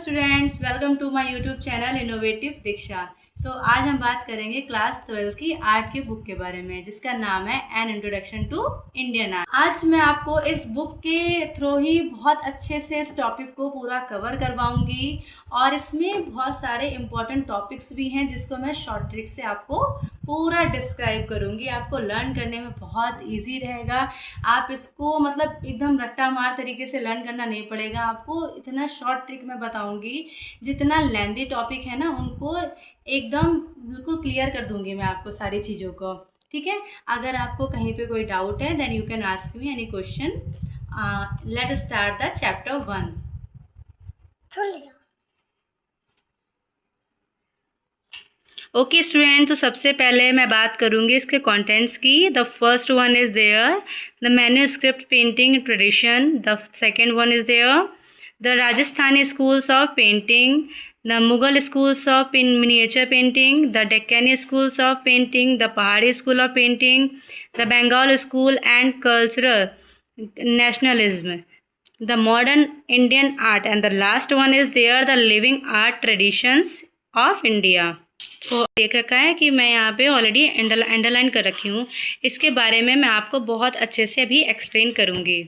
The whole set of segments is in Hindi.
Students, welcome to my YouTube channel Innovative Diksha. तो आज हम बात करेंगे क्लास 12 की आर्ट की बुक के बारे में, जिसका नाम है an introduction to Indian art. आज मैं आपको इस बुक के थ्रू ही बहुत अच्छे से इस टॉपिक को पूरा कवर करवाऊंगी और इसमें बहुत सारे इम्पोर्टेंट टॉपिक्स भी हैं जिसको मैं शॉर्ट ट्रिक से आपको पूरा डिस्क्राइब करूंगी। आपको लर्न करने में बहुत ईजी रहेगा। आप इसको मतलब एकदम रट्टा मार तरीके से लर्न करना नहीं पड़ेगा। आपको इतना शॉर्ट ट्रिक मैं बताऊंगी, जितना लेंदी टॉपिक है ना उनको एकदम बिल्कुल क्लियर कर दूंगी मैं आपको सारी चीज़ों को। ठीक है, अगर आपको कहीं पे कोई डाउट है then you can ask me any question. Let start the chapter 1। Okay student, तो सबसे पहले मैं बात करूँगी इसके कंटेंट्स की। The first one is there the manuscript painting tradition. The second one is there the Rajasthani schools of painting, the Mughal schools of miniature painting, the Deccani schools of painting, the Pahari school of painting, the Bengal school and cultural nationalism, the modern Indian art, and the last one is there the living art traditions of India। तो देख रखा है कि मैं यहाँ पे ऑलरेडी अंडरलाइन कर रखी हूँ। इसके बारे में मैं आपको बहुत अच्छे से अभी एक्सप्लेन करूँगी।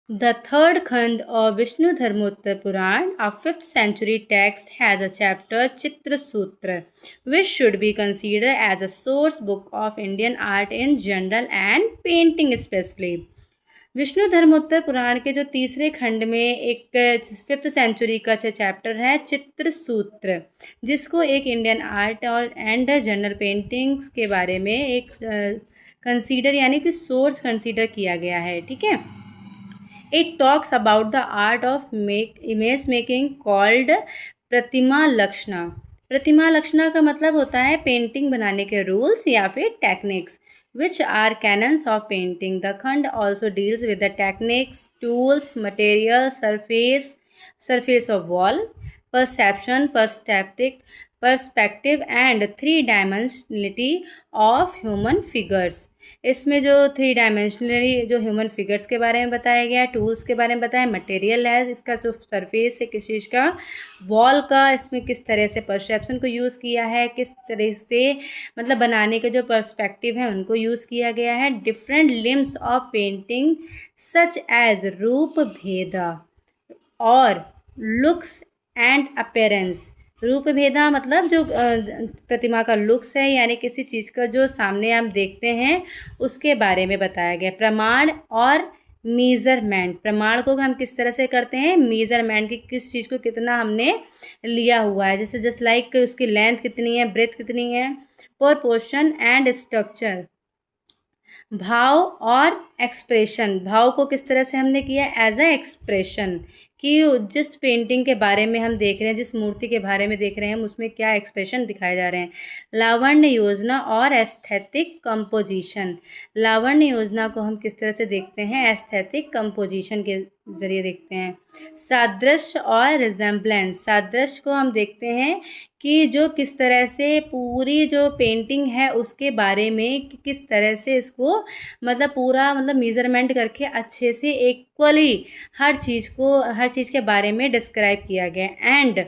The third Khand of Vishnu Dharmottar Puran, a 5th century text, has a chapter Chitra Sutra, which should be considered as a source book of Indian art in general and painting especially। Vishnu Dharmottara पुराण के जो तीसरे खंड में एक 5th सेंचुरी का चैप्टर है चित्र सूत्र, जिसको एक इंडियन आर्ट और एंड जनरल पेंटिंग्स के बारे में एक कंसीडर यानी कि सोर्स कंसीडर किया गया है। ठीक है, It talks about the art of image making called प्रतिमा लक्षणा। प्रतिमा लक्षणा का मतलब होता है पेंटिंग बनाने के रूल्स या फिर techniques, which are canons of painting। The Khand also deals with the techniques, tools, material, surface of wall, perception, perspective and three dimensionality of human figures। इसमें जो 3 डायमेंशनली जो ह्यूमन फिगर्स के बारे में बताया गया है, टूल्स के बारे में बताया, मटेरियल है इसका जो सरफेस है किस चीज़ का, वॉल का इसमें किस तरह से परसेप्शन को यूज़ किया है, किस तरह से मतलब बनाने के जो पर्सपेक्टिव है उनको यूज़ किया गया है। Different limbs of painting such as रूप भेदा और लुक्स एंड अपीयरेंस। रूप भेदा मतलब जो प्रतिमा का लुक्स है यानी किसी चीज़ का जो सामने हम देखते हैं उसके बारे में बताया गया। प्रमाण और मीज़रमेंट, प्रमाण को हम किस तरह से करते हैं, मीज़रमेंट की किस चीज़ को कितना हमने लिया हुआ है, जैसे जस्ट लाइक उसकी लेंथ कितनी है, ब्रेथ कितनी है। प्रोपोर्शन एंड स्ट्रक्चर, भाव और एक्सप्रेशन, भाव को किस तरह से हमने किया एज अ एक्सप्रेशन कि जिस पेंटिंग के बारे में हम देख रहे हैं, जिस मूर्ति के बारे में देख रहे हैं हम उसमें क्या एक्सप्रेशन दिखाए जा रहे हैं। लावण्य योजना और एस्थेटिक कंपोजिशन, लावण्य योजना को हम किस तरह से देखते हैं, एस्थेटिक कंपोजिशन के ज़रिए देखते हैं। सादृश्य और रिजेम्बलेंस, सादृश्य को हम देखते हैं कि जो किस तरह से पूरी जो पेंटिंग है उसके बारे में किस तरह से इसको मतलब पूरा मतलब मेज़रमेंट करके अच्छे से इक्वली हर चीज़ के बारे में डिस्क्राइब किया गया। एंड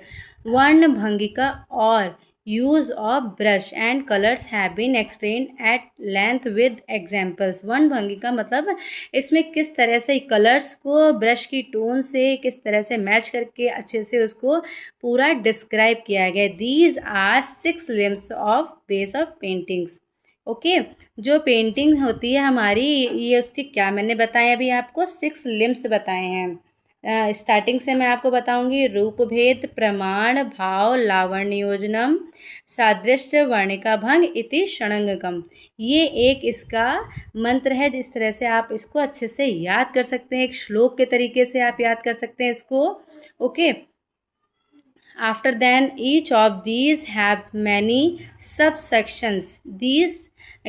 वर्णभंगिका और use of brush and colours have been explained at length with examples. वर्णभंगिका मतलब इसमें किस तरह से कलर्स को ब्रश की टोन से किस तरह से मैच करके अच्छे से उसको पूरा डिस्क्राइब किया गया। These are 6 limbs of base of paintings. Okay, जो पेंटिंग होती है हमारी ये उसकी क्या मैंने बताया अभी आपको 6 लिम्स बताए हैं। स्टार्टिंग से मैं आपको बताऊंगी। रूपभेद, प्रमाण, भाव, लावण्य योजनम, सादृश्य, वर्णिका भंग इति षडंगकम। ये एक इसका मंत्र है, जिस तरह से आप इसको अच्छे से याद कर सकते हैं, एक श्लोक के तरीके से आप याद कर सकते हैं इसको। Okay, after then each of these have many subsections. These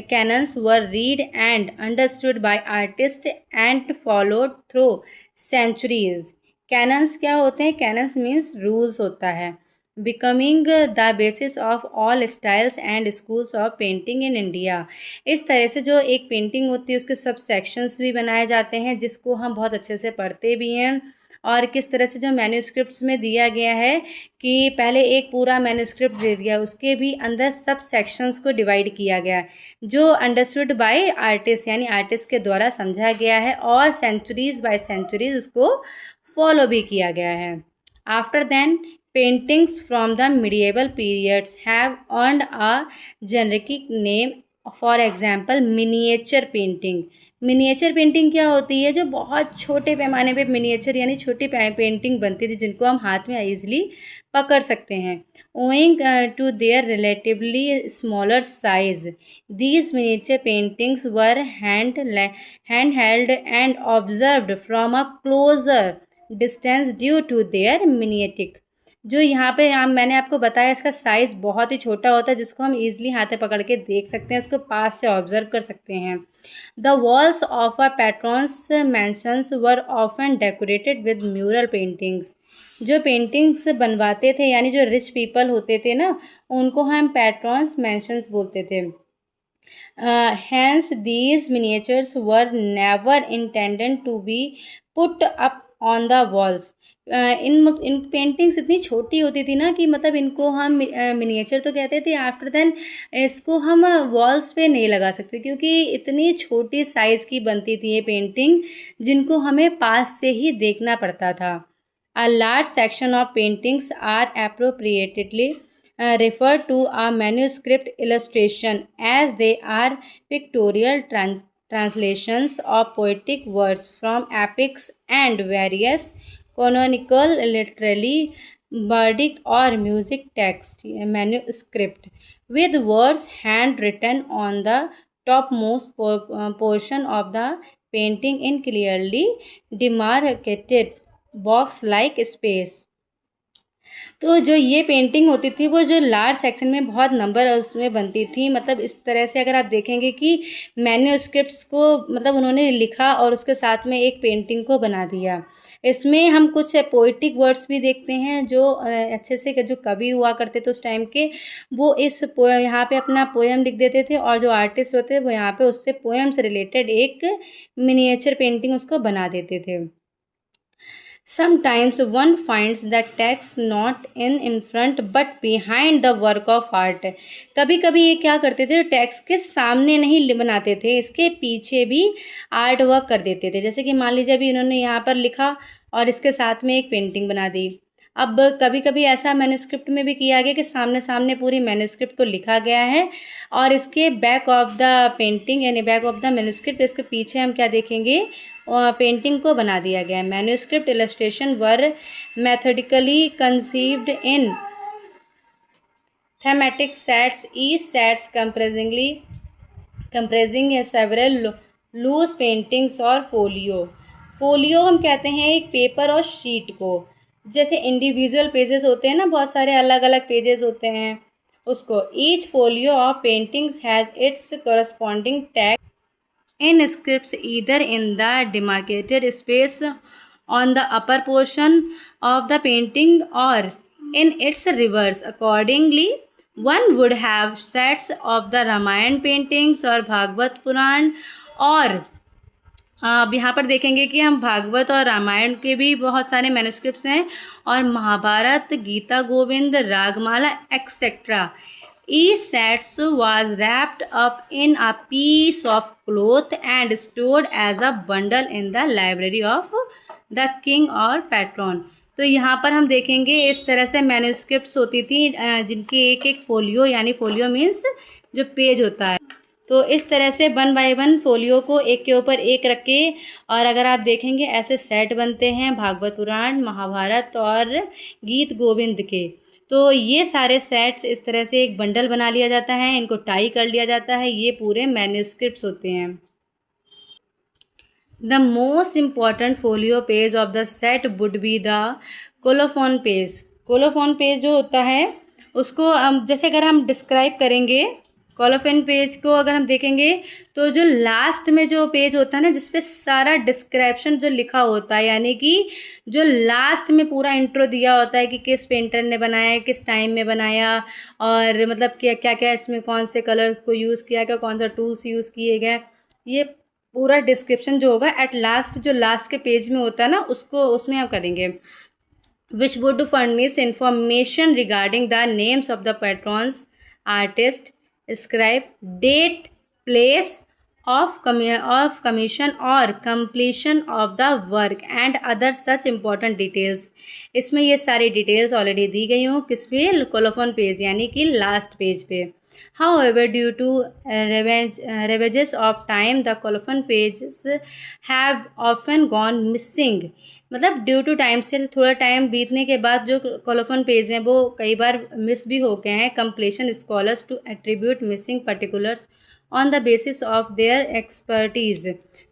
canons were read and understood by artists and followed through centuries। canons क्या होते हैं, canons means rules होता है। becoming the basis of all styles and schools of painting in India। इस तरह से जो एक पेंटिंग होती है उसके सब सेक्शंस भी बनाए जाते हैं जिसको हम बहुत अच्छे से पढ़ते भी हैं और किस तरह से जो मैन्यूस्क्रिप्ट्स में दिया गया है कि पहले एक पूरा मैन्यूस्क्रिप्ट दे दिया, उसके भी अंदर सब सेक्शंस को डिवाइड किया गया जो अंडरस्टूड बाय आर्टिस्ट यानी आर्टिस्ट के द्वारा समझा गया है और सेंचुरीज बाय सेंचुरीज उसको फॉलो भी किया गया है। After then paintings from the medieval periods have earned a generic name, for example miniature painting। Miniature painting क्या होती है? जो बहुत छोटे पैमाने पे मिनिएचर यानी छोटी पेंटिंग बनती थी जिनको हम हाथ में ईजिली पकड़ सकते हैं। owing to their relatively smaller size, these miniature paintings were handheld and observed from a closer distance due to their miniatic। जो यहाँ पे मैंने आपको बताया इसका साइज़ बहुत ही छोटा होता है जिसको हम ईजिली हाथ में पकड़ के देख सकते हैं, उसको पास से ऑब्जर्व कर सकते हैं। The walls of a patron's mansions were often decorated with mural paintings. जो पेंटिंग्स बनवाते थे यानी जो रिच पीपल होते थे ना, उनको हम पैट्रॉन्स मैंशंस बोलते थे। Hence these miniatures were never intended to be put up on the walls. इन पेंटिंग्स इतनी छोटी होती थी ना कि मतलब इनको हम मिनिएचर तो कहते थे। आफ्टर देन इसको हम वॉल्स पे नहीं लगा सकते क्योंकि इतनी छोटी साइज़ की बनती थी ये पेंटिंग जिनको हमें पास से ही देखना पड़ता था। A large section of paintings are appropriately refer to a manuscript illustration as they are pictorial translations of poetic words from epics and various canonical literary verdict or music text manuscript with words handwritten on the topmost portion of the painting in clearly demarcated box like space। तो जो ये पेंटिंग होती थी वो जो लार्ज सेक्शन में बहुत नंबर उसमें बनती थी। मतलब इस तरह से अगर आप देखेंगे कि मैन्यूस्क्रिप्ट्स को मतलब उन्होंने लिखा और उसके साथ में एक पेंटिंग को बना दिया। इसमें हम कुछ पोइटिक वर्ड्स भी देखते हैं जो अच्छे से जो कवि हुआ करते थे उस टाइम के, वो इस यहाँ पे अपना पोएम लिख देते थे और जो आर्टिस्ट होते वो यहाँ पे उससे पोएम से रिलेटेड एक मिनिएचर पेंटिंग उसको बना देते थे। Sometimes one finds the text not in front but behind the work of art। कभी कभी ये क्या करते थे, टेक्स्ट के सामने नहीं बनाते थे, इसके पीछे भी आर्ट वर्क कर देते थे। जैसे कि मान लीजिए अभी इन्होंने यहाँ पर लिखा और इसके साथ में एक पेंटिंग बना दी। अब कभी कभी ऐसा मैन्यूस्क्रिप्ट में भी किया गया कि सामने सामने पूरी मैन्यूस्क्रिप्ट को लिखा गया है और इसके बैक ऑफ द पेंटिंग यानी बैक ऑफ द मैन्यूस्क्रिप्ट इसके पीछे हम क्या देखेंगे, पेंटिंग को बना दिया गया है। Manuscript illustration were methodically conceived in thematic sets, each sets comprising several loose paintings और फोलियो। फोलियो हम कहते हैं एक पेपर और शीट को, जैसे इंडिविजुअल पेजेस होते हैं ना, बहुत सारे अलग अलग पेजेस होते हैं उसको। Each folio of paintings has its corresponding text inscripts either in the demarcated space on the upper portion of the painting or in its reverse। Accordingly, one would have sets of the Ramayana paintings और भागवत पुराण, और अब यहाँ पर देखेंगे कि हम भागवत और रामायण के भी बहुत सारे मैन्यूस्क्रिप्ट्स हैं और Mahabharata, Gita Govinda, Ragamala etcetera. Each set was wrapped up in a piece of cloth and stored as a bundle in the library of the king or patron। तो यहाँ पर हम देखेंगे इस तरह से मैन्यूस्क्रिप्ट्स होती थी जिनकी एक एक फोलियो यानी फोलियो मीन्स जो पेज होता है। तो इस तरह से 1 बाय 1 फोलियो को एक के ऊपर एक रख के, और अगर आप देखेंगे ऐसे सेट बनते हैं भागवत पुराण, महाभारत और गीत गोविंद के। तो ये सारे सेट्स इस तरह से एक बंडल बना लिया जाता है, इनको टाई कर लिया जाता है, ये पूरे मैन्यूस्क्रिप्ट्स होते हैं। The most important folio page of the set would be the colophon page. Colophon page जो होता है उसको जैसे अगर हम डिस्क्राइब करेंगे कोलोफोन पेज को, अगर हम देखेंगे तो जो लास्ट में जो पेज होता है ना जिसपे सारा डिस्क्रिप्शन जो लिखा होता है, यानी कि जो लास्ट में पूरा इंट्रो दिया होता है कि किस पेंटर ने बनाया है, किस टाइम में बनाया, और मतलब क्या क्या क्या इसमें कौन से कलर को यूज़ किया गया, कौन सा टूल्स यूज़ किए गए, ये पूरा डिस्क्रिप्शन जो होगा एट लास्ट, जो लास्ट के पेज में होता है ना, उसको उसमें हम करेंगे। Which would furnish information regarding the names of the patrons, artist, scribe, date, place of commission और completion of the work and other such important details. इसमें ये सारी डिटेल्स ऑलरेडी दी गई हूँ किस पे, कोलोफोन पेज यानी कि लास्ट पेज पे। However, due to ravages of time, the colophon pages have often gone missing। मतलब ड्यू टू टाइम से थोड़ा टाइम बीतने के बाद जो कोलोफोन पेज हैं वो कई बार मिस भी हो गए हैं। Completion scholars to attribute missing particulars on the basis of their expertise.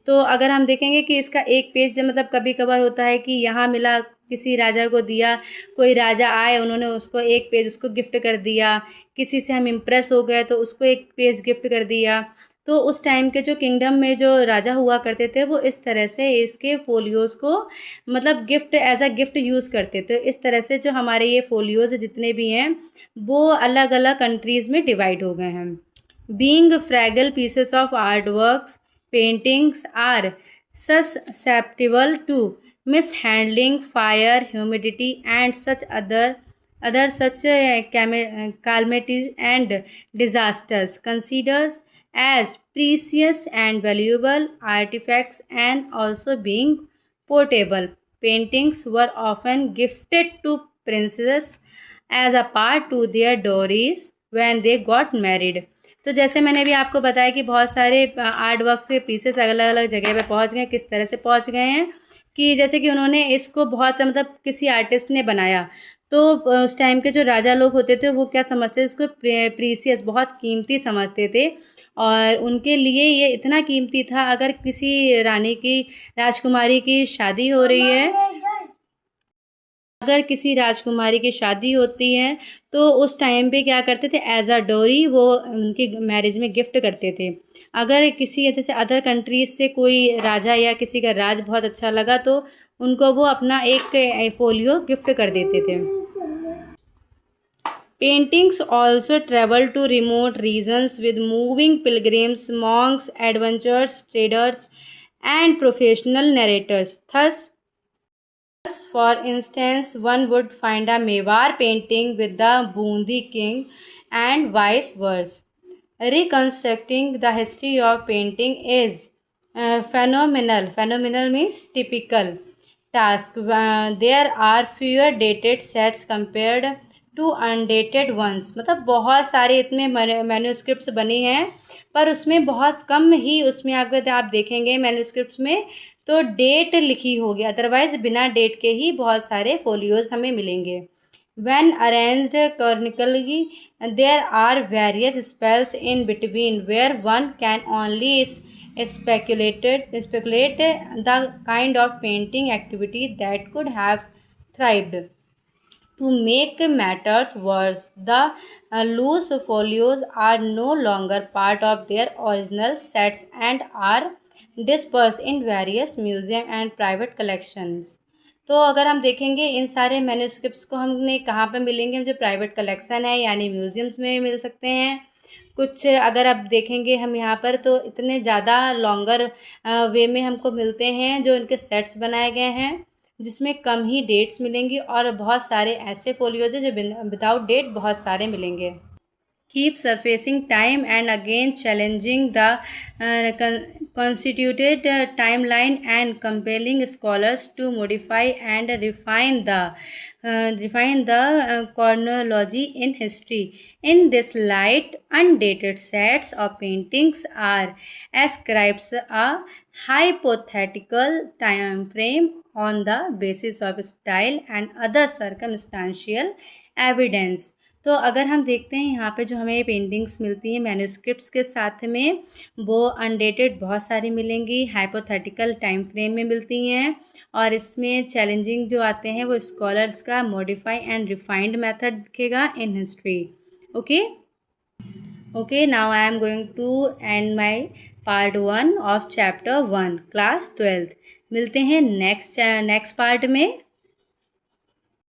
तो अगर हम देखेंगे कि इसका एक पेज मतलब कभी कभार होता है कि यहाँ मिला, किसी राजा को दिया, कोई राजा आए उन्होंने उसको एक पेज उसको गिफ्ट कर दिया, किसी से हम इम्प्रेस हो गए तो उसको एक पेज गिफ्ट कर दिया। तो उस टाइम के जो किंगडम में जो राजा हुआ करते थे वो इस तरह से इसके फोलियोज़ को मतलब gift as a gift use करते थे। इस तरह से जो हमारे ये फोलियोज़ जितने भी हैं वो अलग अलग कंट्रीज़ में डिवाइड हो गए हैं। Being fragile pieces of art works, paintings are susceptible to mishandling, fire, humidity and such other such calamities and disasters, considered as precious and valuable artifacts and also being portable. Paintings were often gifted to princes as a part to their dowries when they got married। तो जैसे मैंने भी आपको बताया कि बहुत सारे आर्ट वर्क के पीसेस अलग अलग जगह पे पहुंच गए। किस तरह से पहुंच गए हैं कि जैसे कि उन्होंने इसको बहुत मतलब किसी आर्टिस्ट ने बनाया तो उस टाइम के जो राजा लोग होते थे वो क्या समझते थे, इसको प्रीसियस बहुत कीमती समझते थे और उनके लिए ये इतना कीमती था। अगर किसी रानी की, राजकुमारी की शादी हो रही है, अगर किसी राजकुमारी की शादी होती है तो उस टाइम पे क्या करते थे, एज अ डोरी वो उनकी मैरिज में गिफ्ट करते थे। अगर किसी जैसे अदर कंट्रीज से कोई राजा या किसी का राज बहुत अच्छा लगा तो उनको वो अपना एक फोलियो गिफ्ट कर देते थे। Paintings also travel to remote regions with moving pilgrims, monks, adventures, traders and professional narrators. Thus for instance, one would find a Mewar painting with the Bundi king and vice versa. Reconstructing the history of painting is phenomenal. Phenomenal means typical task. There are fewer dated sets compared to undated ones। मतलब बहुत सारे इतने मैन्यूस्क्रिप्ट्स बनी हैं पर उसमें बहुत कम ही उसमें अगर आप देखेंगे मैन्यूस्क्रिप्ट्स में तो डेट लिखी होगी, अदरवाइज बिना डेट के ही बहुत सारे फोलियोज हमें मिलेंगे। When arranged chronically, there are various spells in between where one can only speculate the kind of painting activity that could have thrived. To make matters worse, the loose folios are no longer part of their original sets and are dispersed in various museum and private collections। तो अगर हम देखेंगे इन सारे मैन्यूस्क्रिप्ट्स को हमने कहाँ पे मिलेंगे, जो प्राइवेट कलेक्शन है यानी म्यूज़ियम्स में मिल सकते हैं। कुछ अगर आप देखेंगे हम यहाँ पर तो इतने ज़्यादा लॉन्गर वे में हमको मिलते हैं जो इनके सेट्स बनाए गए हैं जिसमें कम ही डेट्स मिलेंगी और बहुत सारे ऐसे फोलियोज हैं जो विदाउट डेट बहुत सारे मिलेंगे। Keep surfacing time and again challenging the constituted timeline and compelling scholars to modify and refine the chronology in history. In this light, undated sets of paintings are ascribed a hypothetical time frame on the basis of style and other circumstantial evidence। तो अगर हम देखते हैं यहाँ पे जो हमें पेंटिंग्स मिलती हैं मैन्यूस्क्रिप्ट्स के साथ में वो अनडेटेड बहुत सारी मिलेंगी, हाइपोथेटिकल टाइम फ्रेम में मिलती हैं और इसमें चैलेंजिंग जो आते हैं वो स्कॉलर्स का मॉडिफाई एंड रिफाइंड मेथड दिखेगा in history. Okay now I am going to end my part 1 of chapter 1 class 12। मिलते हैं नेक्स्ट पार्ट में।